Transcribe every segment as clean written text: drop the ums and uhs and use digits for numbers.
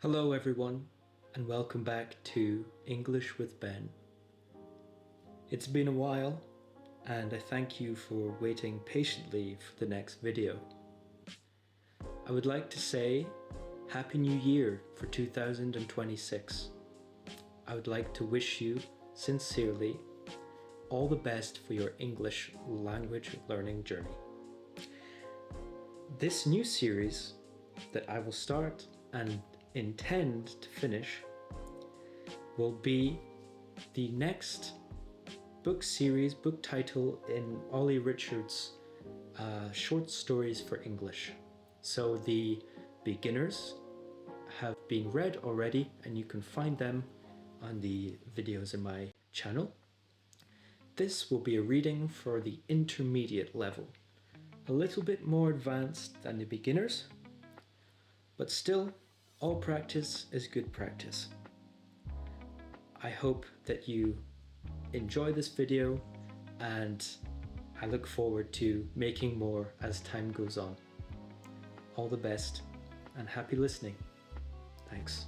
Hello everyone, and welcome back to English with Ben. It's been a while, and I thank you for waiting patiently for the next video. I would like to say Happy New Year for 2026. I would like to wish you sincerely all the best for your English language learning journey. This new series that I will start and intend to finish will be the next book title in Olly Richards' short stories for English. So the beginners have been read already, and you can find them on the videos in my channel. This will be a reading for the intermediate level, a little bit more advanced than the beginners, but still, all practice is good practice. I hope that you enjoy this video, and I look forward to making more as time goes on. All the best and happy listening. Thanks.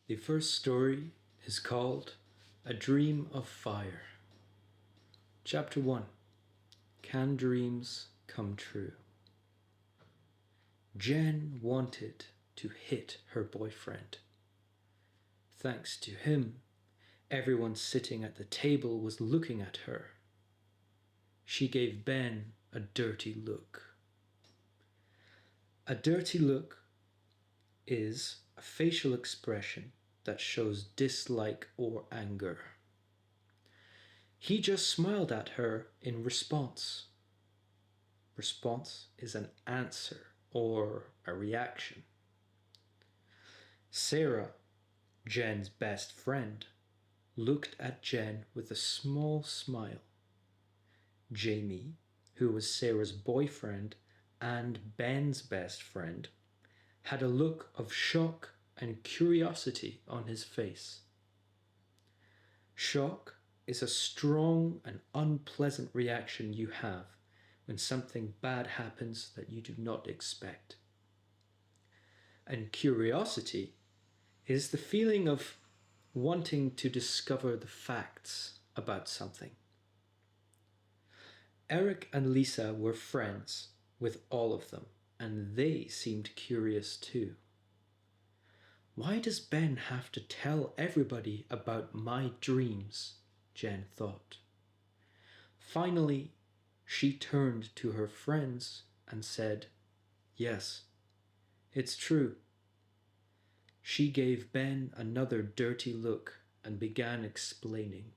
The first story is called A Dream of Fire. Chapter 1. Can Dreams Come True? Jen wanted to hit her boyfriend. Thanks to him, everyone sitting at the table was looking at her. She gave Ben a dirty look. A dirty look is a facial expression that shows dislike or anger. He just smiled at her in response. Response is an answer or a reaction. Sarah, Jen's best friend, looked at Jen with a small smile. Jamie, who was Sarah's boyfriend and Ben's best friend, had a look of shock and curiosity on his face. Shock is a strong and unpleasant reaction you have when something bad happens that you do not expect. And curiosity is the feeling of wanting to discover the facts about something. Eric and Lisa were friends with all of them, and they seemed curious too. Why does Ben have to tell everybody about my dreams? Jen thought. Finally, she turned to her friends and said, "Yes, it's true." She gave Ben another dirty look and began explaining.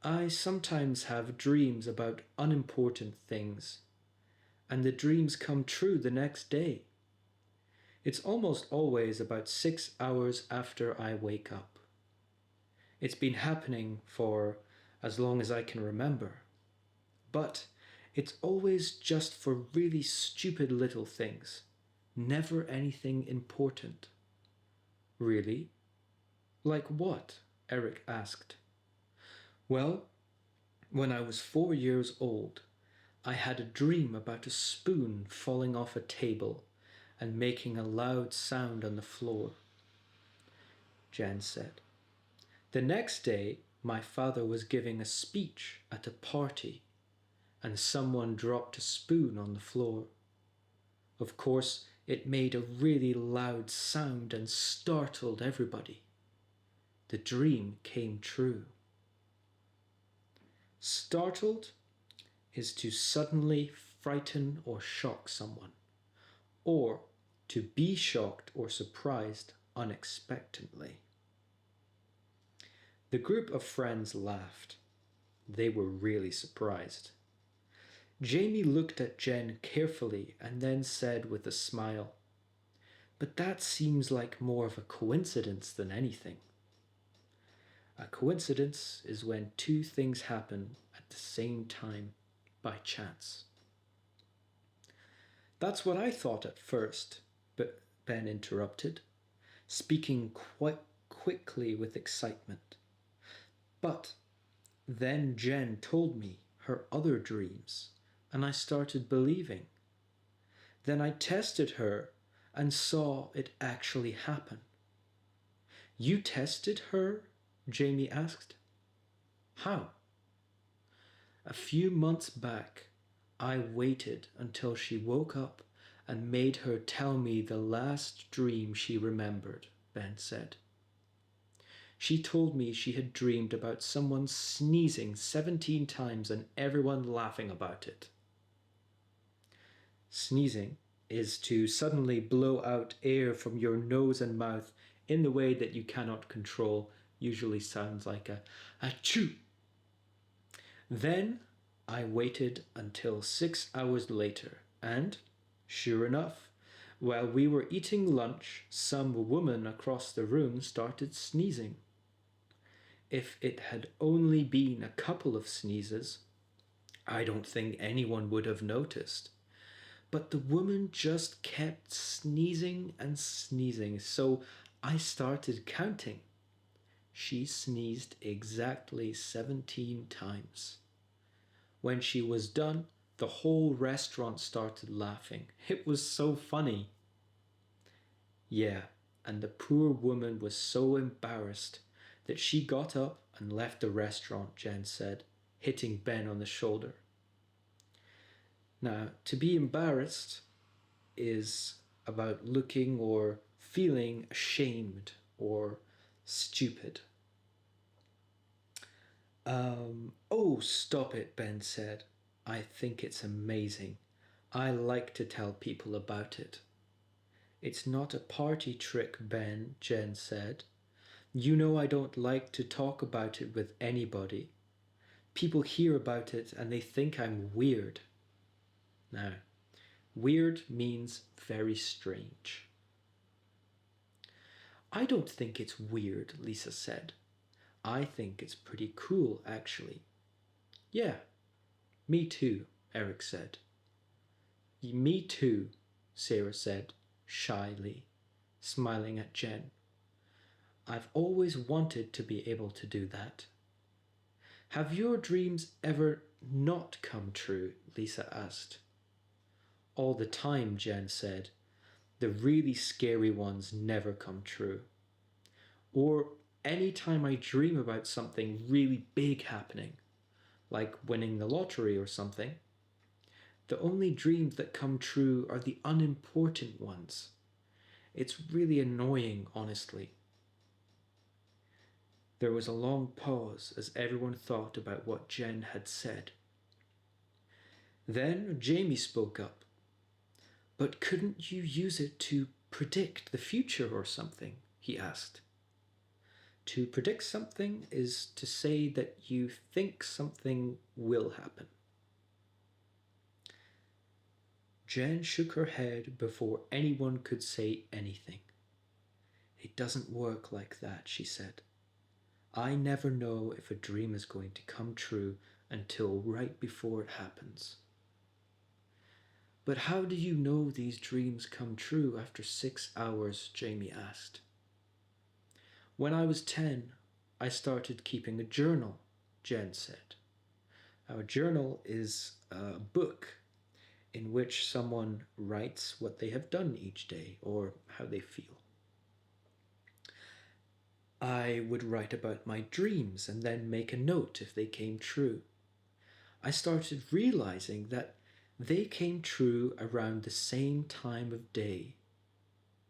"I sometimes have dreams about unimportant things, and the dreams come true the next day. It's almost always about 6 hours after I wake up. It's been happening for as long as I can remember. But it's always just for really stupid little things, never anything important." "Really? Like what?" Eric asked. "Well, when I was 4 years old, I had a dream about a spoon falling off a table and making a loud sound on the floor," Jen said. "The next day, my father was giving a speech at a party, and someone dropped a spoon on the floor. Of course, it made a really loud sound and startled everybody. The dream came true." Startled is to suddenly frighten or shock someone, or to be shocked or surprised unexpectedly. The group of friends laughed. They were really surprised. Jamie looked at Jen carefully and then said with a smile, "But that seems like more of a coincidence than anything." A coincidence is when two things happen at the same time by chance. "That's what I thought at first," but Ben interrupted, speaking quite quickly with excitement. "But then Jen told me her other dreams and I started believing. Then I tested her and saw it actually happen. You tested her? Jamie asked. How? A few months back, I waited until she woke up and made her tell me the last dream she remembered, Ben said. She told me she had dreamed about someone sneezing 17 times and everyone laughing about it. Sneezing is to suddenly blow out air from your nose and mouth in the way that you cannot control. Usually sounds like a achoo. Then I waited until 6 hours later, and, sure enough, while we were eating lunch, some woman across the room started sneezing. If it had only been a couple of sneezes, I don't think anyone would have noticed. But the woman just kept sneezing and sneezing, so I started counting. She sneezed exactly 17 times. When she was done, the whole restaurant started laughing. It was so funny. Yeah, and the poor woman was so embarrassed that she got up and left the restaurant, Jen said, hitting Ben on the shoulder. Now, to be embarrassed is about looking or feeling ashamed or stupid. Oh, stop it, Ben said. I think it's amazing. I like to tell people about it. It's not a party trick, Ben, Jen said. You know I don't like to talk about it with anybody. People hear about it and they think I'm weird. Now, weird means very strange. I don't think it's weird, Lisa said. I think it's pretty cool, actually. Yeah, me too, Eric said. Me too, Sarah said, shyly, smiling at Jen. I've always wanted to be able to do that. Have your dreams ever not come true? Lisa asked. All the time, Jen said. The really scary ones never come true. Or any time I dream about something really big happening, like winning the lottery or something, the only dreams that come true are the unimportant ones. It's really annoying, honestly. There was a long pause as everyone thought about what Jen had said. Then Jamie spoke up. But couldn't you use it to predict the future or something? He asked. To predict something is to say that you think something will happen. Jen shook her head before anyone could say anything. It doesn't work like that, she said. I never know if a dream is going to come true until right before it happens. But how do you know these dreams come true after 6 hours? Jamie asked. When I was 10, I started keeping a journal, Jen said. A journal is a book in which someone writes what they have done each day or how they feel. I would write about my dreams and then make a note if they came true. I started realizing that they came true around the same time of day.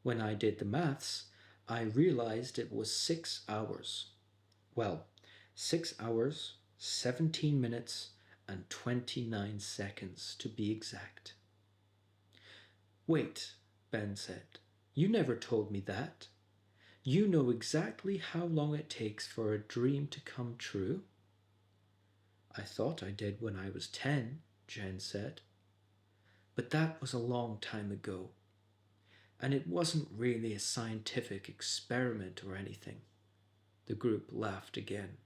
When I did the maths, I realized it was 6 hours. Well, 6 hours, 17 minutes, and 29 seconds to be exact. Wait, Ben said. You never told me that. You know exactly how long it takes for a dream to come true? I thought I did when I was 10, Jen said. But that was a long time ago. And it wasn't really a scientific experiment or anything. The group laughed again.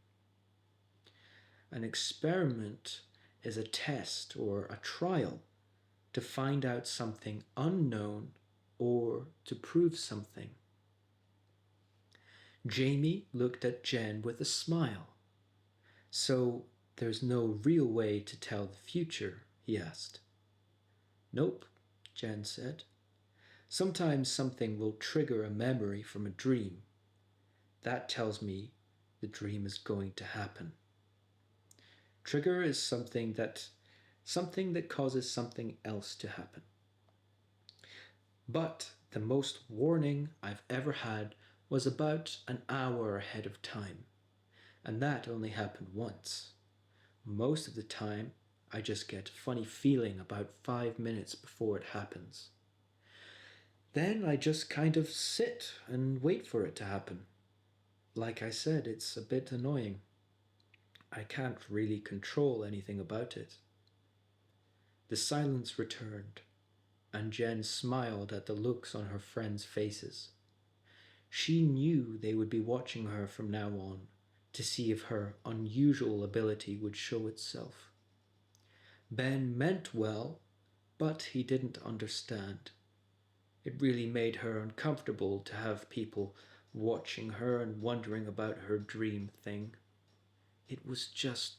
An experiment is a test or a trial to find out something unknown or to prove something. Jamie looked at Jen with a smile. So there's no real way to tell the future, he asked. Nope, Jen said. Sometimes something will trigger a memory from a dream. That tells me the dream is going to happen. Trigger is something that causes something else to happen. But the most warning I've ever had was about an hour ahead of time, and that only happened once. Most of the time, I just get a funny feeling about 5 minutes before it happens. Then I just kind of sit and wait for it to happen. Like I said, it's a bit annoying. I can't really control anything about it. The silence returned, and Jen smiled at the looks on her friends' faces. She knew they would be watching her from now on to see if her unusual ability would show itself. Ben meant well, but he didn't understand. It really made her uncomfortable to have people watching her and wondering about her dream thing. It was just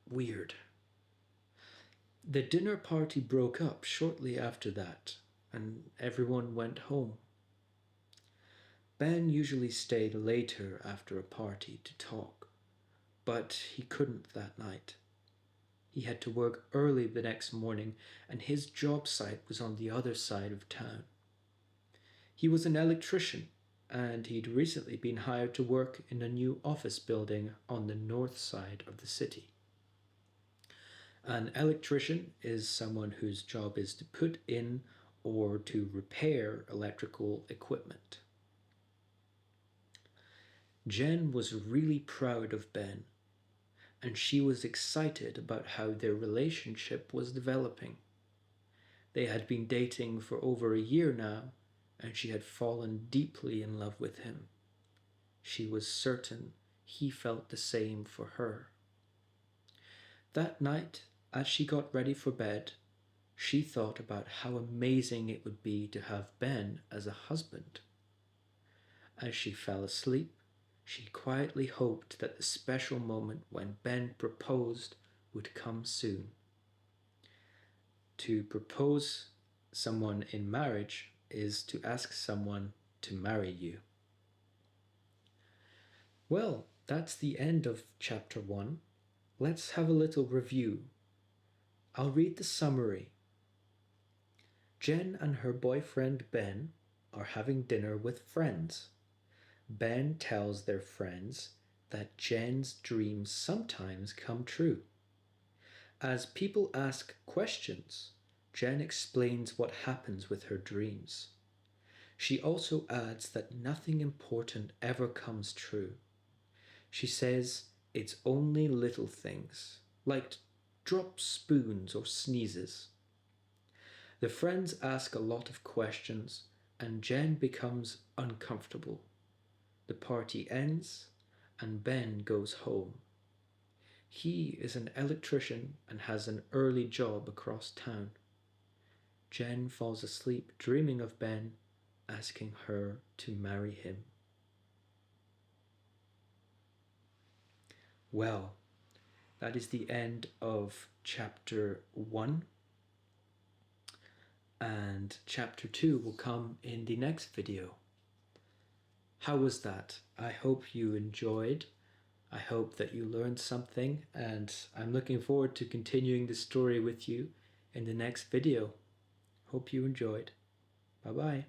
weird. The dinner party broke up shortly after that, and everyone went home. Ben usually stayed later after a party to talk, but he couldn't that night. He had to work early the next morning, and his job site was on the other side of town. He was an electrician, and he'd recently been hired to work in a new office building on the north side of the city. An electrician is someone whose job is to put in or to repair electrical equipment. Jen was really proud of Ben, and she was excited about how their relationship was developing. They had been dating for over a year now, and she had fallen deeply in love with him. She was certain he felt the same for her. That night, as she got ready for bed, she thought about how amazing it would be to have Ben as a husband. As she fell asleep, she quietly hoped that the special moment when Ben proposed would come soon. To propose someone in marriage is to ask someone to marry you. Well, that's the end of chapter 1. Let's have a little review. I'll read the summary. Jen and her boyfriend Ben are having dinner with friends. Ben tells their friends that Jen's dreams sometimes come true. As people ask questions, Jen explains what happens with her dreams. She also adds that nothing important ever comes true. She says it's only little things, like dropped spoons or sneezes. The friends ask a lot of questions, and Jen becomes uncomfortable. The party ends, and Ben goes home. He is an electrician and has an early job across town. Jen falls asleep dreaming of Ben, asking her to marry him. Well, that is the end of chapter 1. And chapter 2 will come in the next video. How was that? I hope you enjoyed. I hope that you learned something, and I'm looking forward to continuing the story with you in the next video. Hope you enjoyed. Bye-bye.